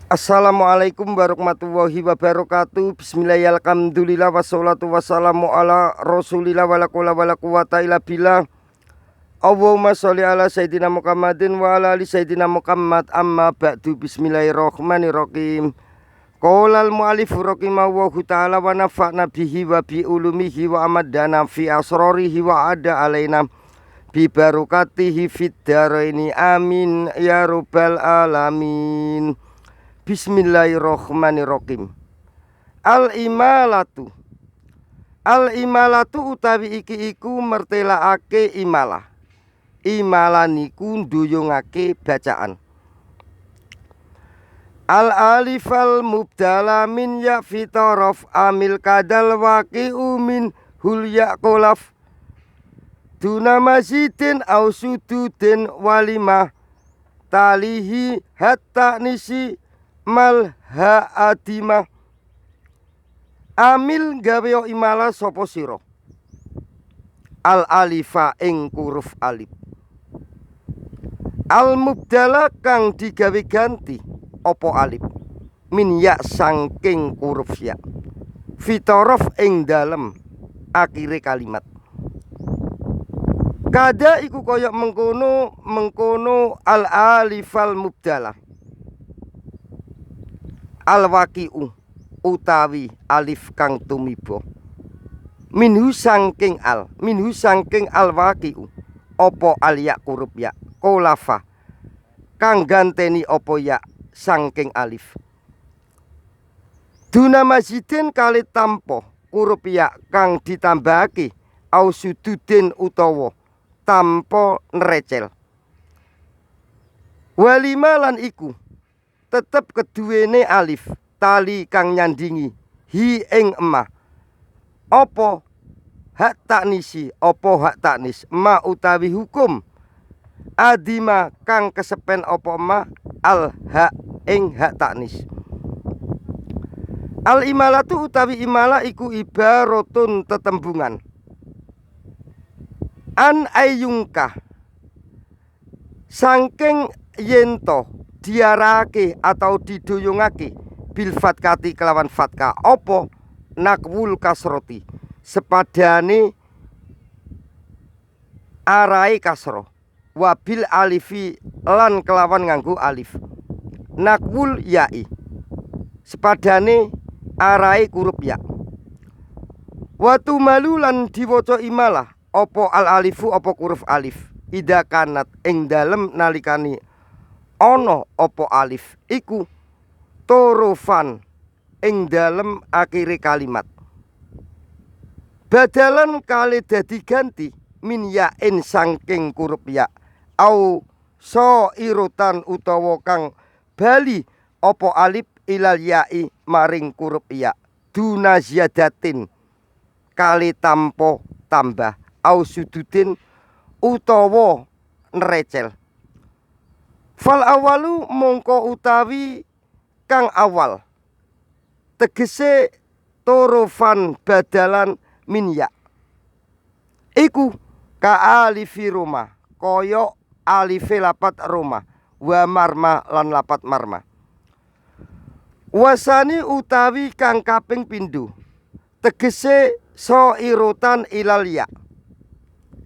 Assalamualaikum warahmatullahi wabarakatuh. Bismillahirrahmanirrahim. Alhamdulillah wassalatu wassalamu ala rasulillah wala quwwata illa billah. Allahumma sholli ala sayyidina Muhammadin wa ala ali sayyidina Muhammad. Amma ba'du. Bismillahirrahmanirrahim. Qala al-mu'allif rahimahullahu ta'ala wa nafa'na bihi wa bi ulumihi wa amadana fi asrarihi wa ada alaina bi barakatihi fid dharaini amin ya rabbal alamin. Bismillahirrahmanirrahim. Al-imalatu utawi iki iku mertelaake imalah. Imalah niku nduyungake bacaan. Al-alifal mubdala min ya fitaraf amil kadal waqi'u min hul yaqolaf duna masjidin au sududin walimah talihi hatta nisi mal adimah. Amil gawe imala sapa sira al alifa ing huruf alif. Al mubdala kang digawe ganti apa alif min ya sangking huruf ya fitorof ing dalem akhire kalimat. Kada iku koyok mengkono al alifal mubdala al waqi'u utawi alif kang tumiba minhu sangking al waqi'u opo al ya huruf ya kolafa kang ganteni opo ya sangking alif. Duna masjidin kali tampo huruf ya kang ditambahake au sududin utawa tampo nerecel. Walima lan iku tetep keduwene alif tali kang nyandingi hi ing emah opo hak taknisi opo hak taknis ma utawi hukum adima kang kesepen opo emah al hak ing hak taknis. Al imalatu utawi imala iku ibaratun tetembungan an ayungkah sangking yento diarake atau diduyungake bil fatkati kelawan fatka opo nakwul kasroti sepadane arai kasro wabil alifi lan kelawan nganggo alif nakwul yai sepadane arai huruf ya watu malu lan diwaca imalah opo al alifu opo huruf alif ida kanat ing dalem nalikani ono opo alif iku torofan ing dalem akhire kalimat badalan kali dadi ganti min yain sangking huruf ya au so irutan utawa kang bali opo alif ilal yai maring huruf ya duna ziyadatin kali tampo tambah au sududin utawa nerecel. Fal awalu mongko utawi kang awal tegese torofan badalan min ya iku ka alifi Roma koyo alife lapat Roma wa marma lan lapat marma. Wasani utawi kang kaping pindho tegese so irutan ilal ya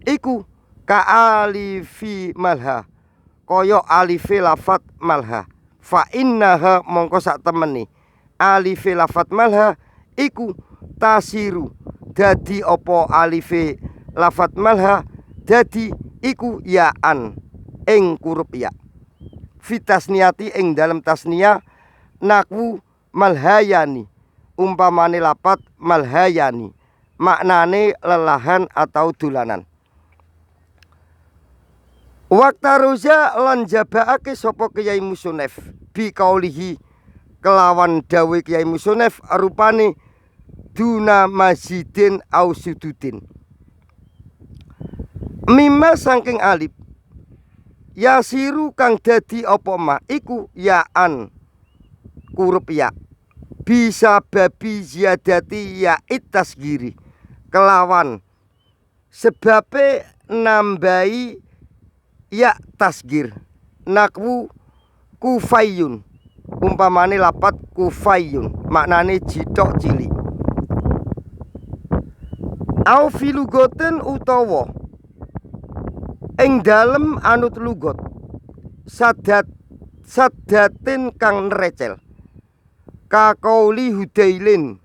iku ka alifi malha koyo alife lafat malha fa innaha mongko sak temeni alife lafat malha iku tasiru dadi opo alife lafat malha dadi iku yaan ing huruf ya fitasniati ing dalam tasnia nakwu malhayani umpamane lapat malhayani maknane lelahan atau dolanan. Waktaruza lan jabaake sapa Kyai Musonef bi kaulihi kelawan dawe Kyai Musonef rupane duna masjidin au sududin mimma saking alif yasiru kang dadi apa mah iku yaan huruf ya bisa babi ziyadati ya tasgiri kelawan sebabe nambahi ya tasgir nakwu kufayun umpamane lapat kufayun maknane jithok cilik. Au filugoten utawa ing dalem anut lugot sadatin kang nerecel kakauli hudailin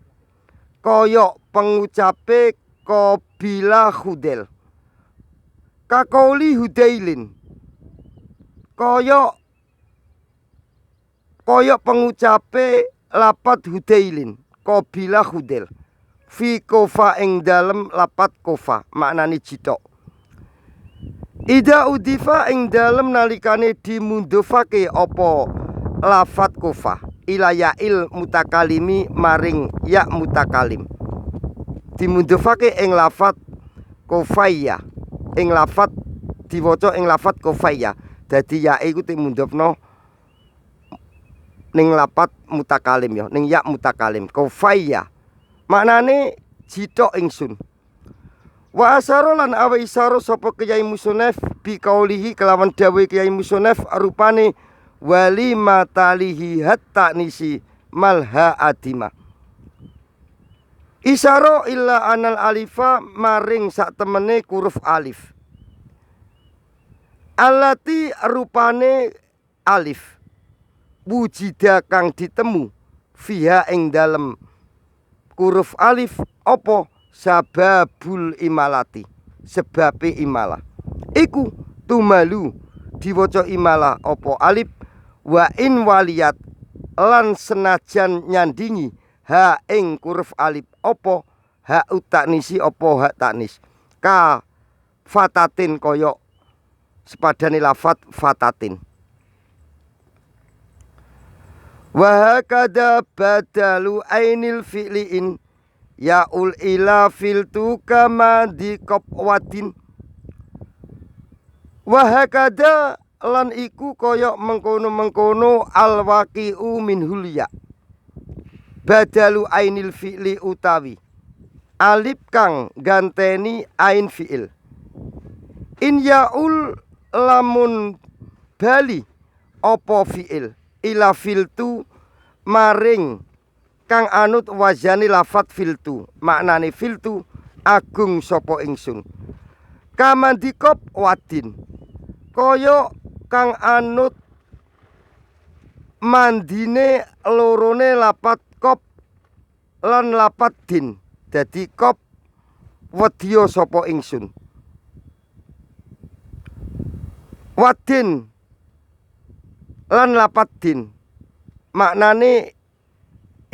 kaya pengucape qabila hudel. Kakauli hudailin kaya pengucape lapat hudailin qabila hudel fi kofa ing dalem lapat kofa maknane jithok. Ida udifa ing dalem nalikane dimundhufake apa lafat kofa ila yail mutakalimi maring ya mutakalim. Dimundhufake ing lafat kofaya ing lafat diwaca ing lafat kofaya. Dadi ya iku dimundhufno ning lapat mutakalim ya, ning ya mutakalim. Kofaya maknane jithok ingsun. Wa asaro lan awe isaro sapa Kyai Musonef bi kaulihi kelawan dawuh Kyai Musonef rupane wali matalihi hatta nisi malha adima. Isaro illa anal alifa maring sak temene huruf alif. Alati rupane alif wujida kang ditemu fiha ing dalem huruf alif apa sababul imalati sebabe imalah iku tumalu diwaca imalah apa alif wa in waliyat lan senajan nyandingi ha ing huruf alif apa ha utaknisi apa hak taknis ka fatatin kaya sepadane lafat fatatin. Wa hakada badalu ainil fi'liin yaul ila filtu kama di kopwatin. Wa hakada lan iku kaya mengkono-mengkono alwaqi'u min hulya. Badalu ainil fi'li utawi alif kang ganteni ain fi'il. In yaul lamun bali apa fi'il ila filtu maring kang anut wazani lafat filtu maknane filtu agung sapa ingsun kamandikop wadin kaya kang anut mandine lorone lapat kop lan lapat din dadi kop wedya sapa ingsun wadin lan lapat din maknane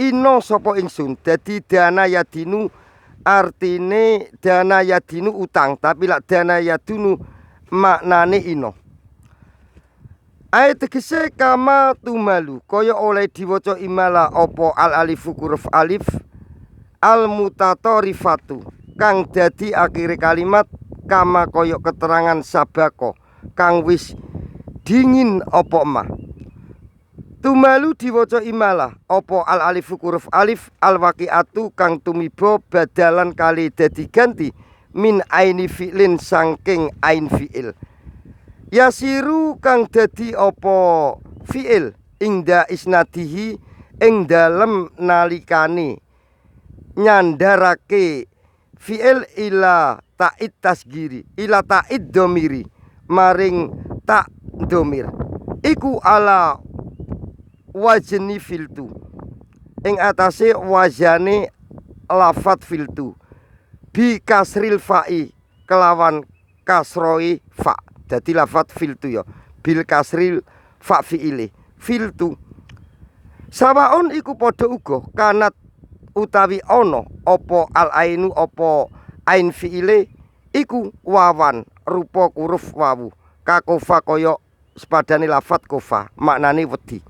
ino sapa ingsun dadi dana yadinu artine dana yadinu utang tapi lak dana yadunu maknane ino. Ayat tegese kama tumalu kaya oleh diwaca imala apa al alifu huruf alif al mutatarifatu kang dadi akhire kalimat kama kaya keterangan sabako kang wis dingin apa mah. Tumalu diwaca imalah apa al alifu huruf alif al waqiatu kang tumiba badalan kali dadi ganti min aini fi'lin sangking ain fi'il. Yasiru kang dadi apa fi'il ingda isnadihi ing dalem nalikane nyandarake fi'il ila ta'id tasgiri ila ta'id domiri maring tak domir iku ala wajeni filtu ing atase wajane lafat filtu bi kasril fa'i kelawan kasroi fa dadi lafat filtu ya bil kasril fa fi'ili filtu sawaun iku padha uga kanat utawi ana apa al ainu apa ain fi'ile iku wawan rupa huruf wawu kakofa kaya sepadane lafat kofa maknane wedi.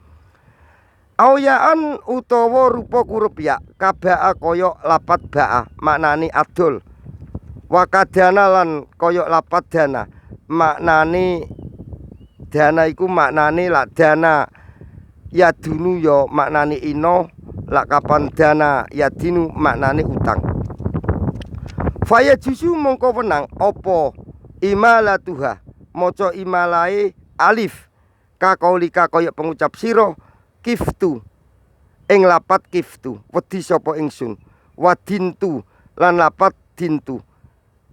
Awyaan utawa rupa huruf ya kabaa kaya lapat baa maknane adol. Wakadana lan kaya lapat dana maknane dana iku maknane lak dana yadunu ya maknane ino lak kapan dana yadinu maknane utang. Faya jusu mongko wenang apa imalatuha maca imalae alif kakaulika kaya pengucap sira kiftu ing lapat kiftu wedi sapa ingsun wadintu lan lapat dintu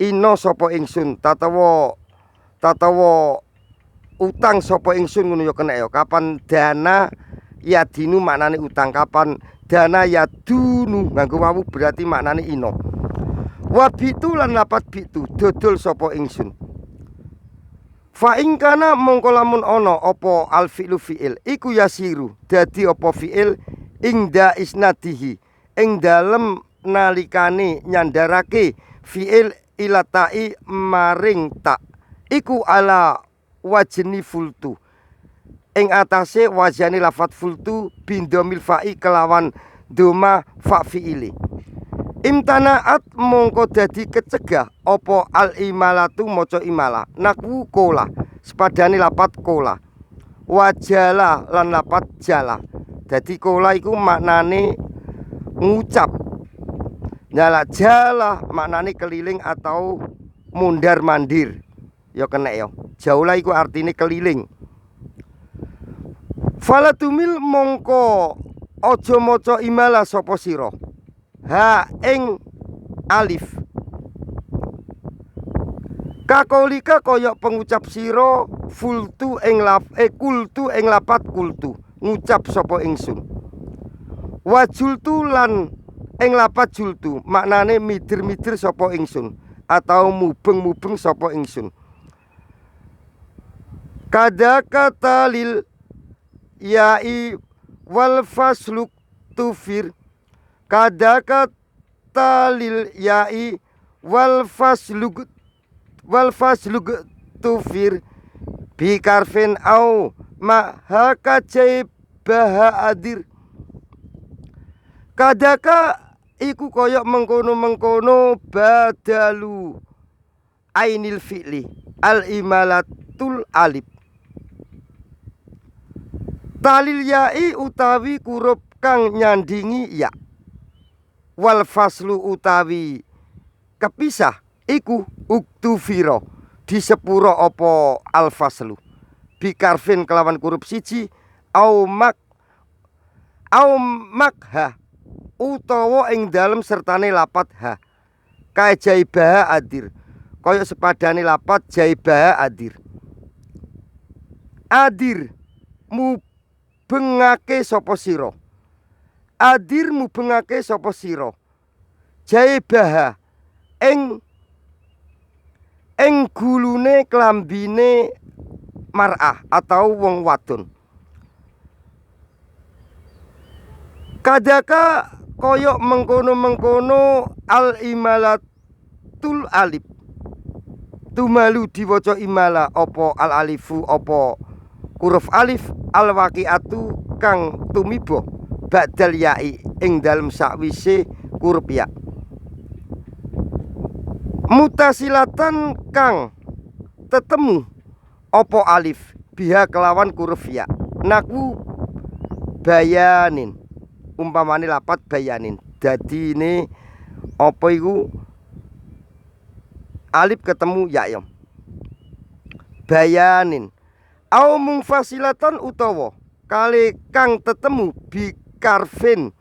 ino sapa ingsun tatawa utang sapa ingsun ngono ya kena ya kapan dana yadinu maknane utang kapan dana yadunu nganggo wawu berarti maknane ino wabitu lan lapat bitu dodol sapa ingsun fa ing kana mongko lamun ana apa al fi'lu fi'il iku yasiru dadi apa fi'il ing da isnadihi ing dalem nalikane nyandarake fi'il ilatai maring tak iku ala wajni fultu ing atase wajane lafat fultu bindomil fa'i kelawan doma fa fi'ili imtanaat mongko dadi kecegah apa al imalatu maca imalah nakwu kola sepadane lapat kola wajala lan lapat jala dadi kola iku maknane ngucap nyala jala maknane keliling atau mundar mandir ya kena ya jaula iku artine keliling falatumil mongko aja maca imalah sapa sira ha ing alif kakolika koyok pengucap sira fultu ing kultu ing lapat kultu ngucap sapa ingsun wajultu lan ing lapat jultu maknane midir-midir sapa ingsun atau mubeng-mubeng sapa ingsun kada kata lil ya'i wal fasluk tufir kada kata lil ya'i wal fasluk tufir bi karfin au ma hakajai baha adir kadaka iku koyok mengkono-mengkono badalu ainil fi'li al imalatul alif talil ya'i utawi kurup kang nyandingi ya wal faslu utawi kepisah iku uktufiro disepuro opo al faslu bikarfin kelawan kurup siji au makha utawa ing dalem sertane lapat ha kae jaibaha adir kaya sepadane lapat jaibaha adir mubengake sapa sira adir mubengake sapa sira jaibaha ing gulune klambine mar'ah atau wong wadon kadaka koyok mengkono-mengkono al imalatul alif tumalu diwaca imala opo al alifu opo huruf alif al waqiatu kang tumibo ba'dal ya'i ing dalem sakwise huruf ya mutasilatan kang tetemu opo alif biha kelawan huruf ya naku bayanin umpamane lapat bayanin dadi ini apa iku alif ketemu ya ya bayanin au mungfasilatan utawa kali kang tetemu bi karfin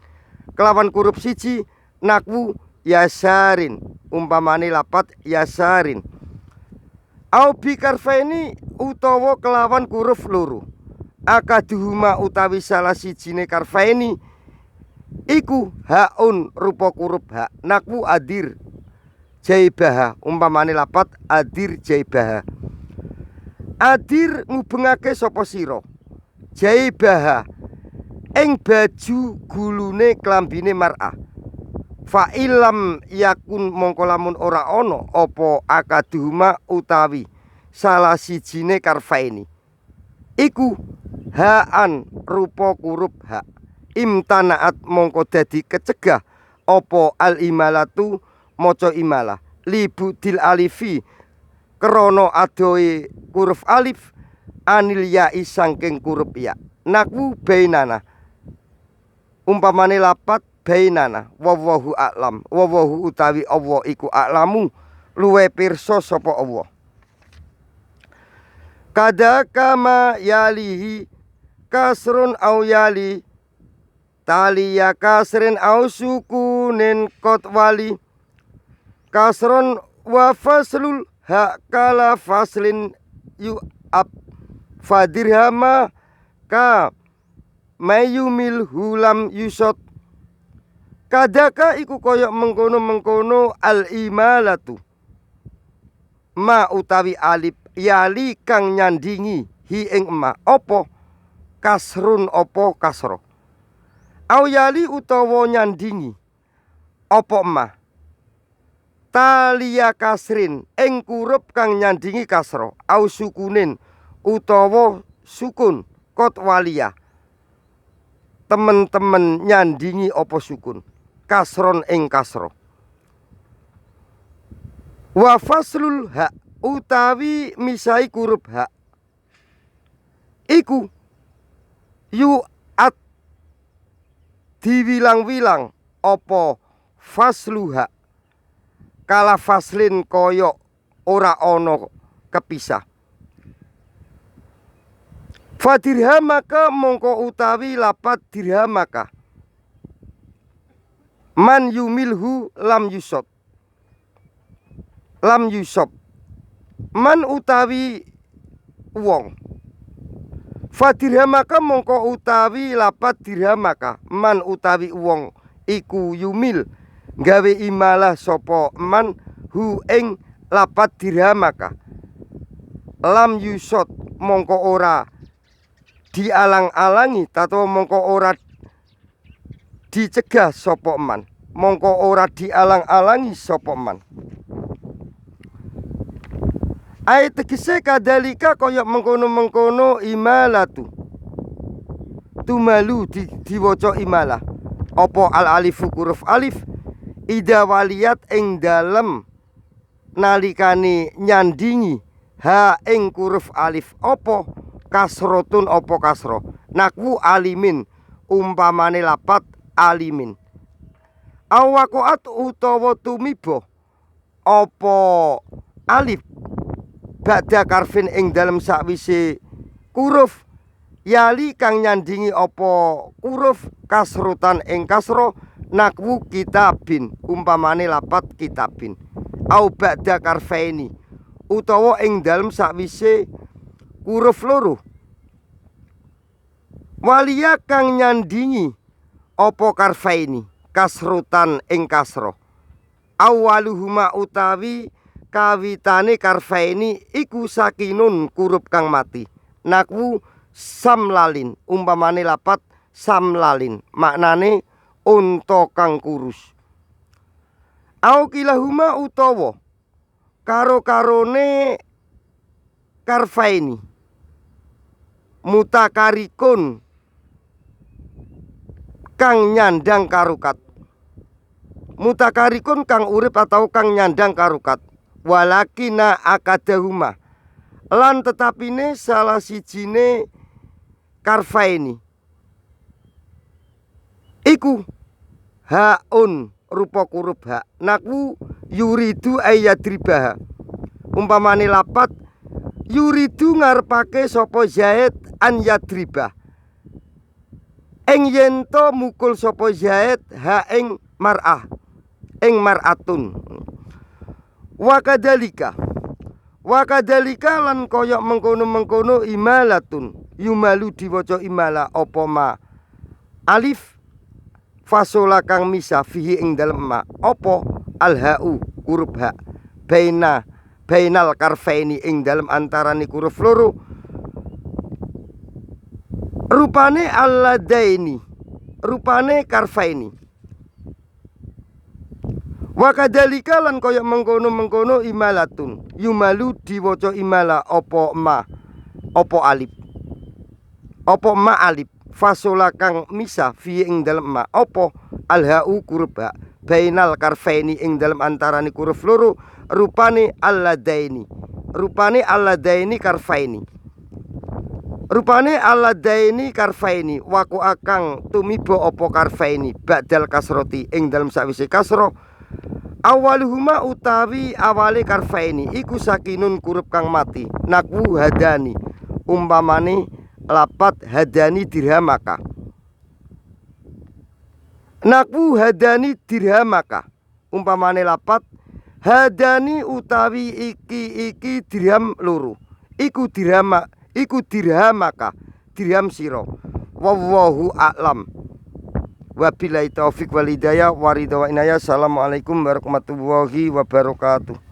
kelawan huruf siji nakwu yasarin umpamane lapat yasarin au bi karfaini utawa kelawan huruf loro akaduhuma utawi salah sijine karfaini iku haun rupa huruf ha nakwu adir jaibaha umpamane lapat adir jaibaha adir ngubengake sapa sira jaibaha ing baju gulune klambine mar'ah fa ilam yakun mongko lamun ora ana apa akaduhuma utawi salah sijine karfaini iku haan rupa huruf ha imtanaat mongko dadi kecegah opo al imalatu maca imalah libudil alifi krana adohe huruf alif anil ya'i saking huruf ya nakwu bainana umpamane lapat bainana wallahu a'lam wallahu utawi Allah iku a'lamu luwe pirsa sapa Allah kada kama yalihi kasrun au yali taliya kasrin au sukunin kot wali kasron wa faslul hak kala faslin yu ab fadirhama ka mayumil hulam yusot kadaka iku koyok mengkono al imalatu ma utawi alif yali kang nyandingi hi ing ma opo kasrun opo kasro au yali utawa nyandingi opo ma talia kasrin ing kurup kang nyandingi kasro au sukunin utawa sukun kot walia temen-temen nyandingi opo sukun kasron ing kasro wa faslul hak utawi misai kurup hak iku yu at diwilang-wilang opo faslu hak kala faslin koyok ora ono kepisah fadirhamaka mongko utawi lapat dirhamaka man yumilhu lam yusot lam yusop man utawi wong fadirhamaka mongko utawi lapat dirhamaka man utawi wong iku yumil gawe imalah sopo man hu ing lapat dirhamaka lam yusot mongko ora dialang-alangi tato mongko ora dicegah sopo man mongko ora dialang-alangi sopo man ai tegese kadalika koyok mengkono imalatu tumalu diwaca imalah opo al alifu huruf alif ida waliyat ing dalem nalikane nyandingi ha ing huruf alif opo kasrotun opo kasro nakwu alimin umpamane lapat alimin awakoat utawa tumibo opo alif ba'da karfin ing dalem sakwise huruf yali kang nyandingi opo huruf kasrutan ing kasro nakwu kitabin umpamane lapat kitabin au ba'da karfaini utawa ing dalem sakwise huruf loro walia kang nyandingi opo karfaini kasrutan ing kasro awaluhuma utawi kawitane karfaini iku sakinun kurup kang mati nakwu samlalin umpamane lapat samlalin maknane unta kang kurus au kilahuma utawa karo-karone karfaini mutakarikun kang nyandang karukat mutakarikun kang urip atau kang nyandang karukat walakina akadahuma lan tetapine salah sijine karfaini iku haun rupa kurup hak nakwu yuridu ayadribaha umpamane lapat yuridu ngarepake sapa Zaid an yadribah ing yento mukul sapa Zaid ha ing mar'ah ing mar'atun wakadalika lan koyok mengkono imalatun yumalu diwaca imala apa ma alif fasola kang misa fihi ing dalem ma apa alhau huruf ha bainal karfaini ing dalem antarane huruf loro rupane alladaini rupane karfaini wakadalika lan koyok mengkono imalatun yumalu diwaca imala opo ma opo alif opo ma alif fasola kang misa fi ing dalem ma opo alhau huruf ha bainal karfaini ing dalem antarane huruf loro rupane alladaini karfaini rupane alladaini karfaini waku akang tumiba opo karfaini ba'dal kasroti ing dalem sawise kasro awaluhuma utawi awale karfaini iku sakinun kurup kang mati nakwu hadani umpamane lapat hadani dirhamaka. Naku hadani dirhamaka. Umpamane lapat hadani utawi iki dirham loro. Iku dirhamaka. Dirham sira. Wallahu a'lam. Wabillahi taufik wal hidayah wa ridha wa inayah. Assalamualaikum warahmatullahi wabarakatuh.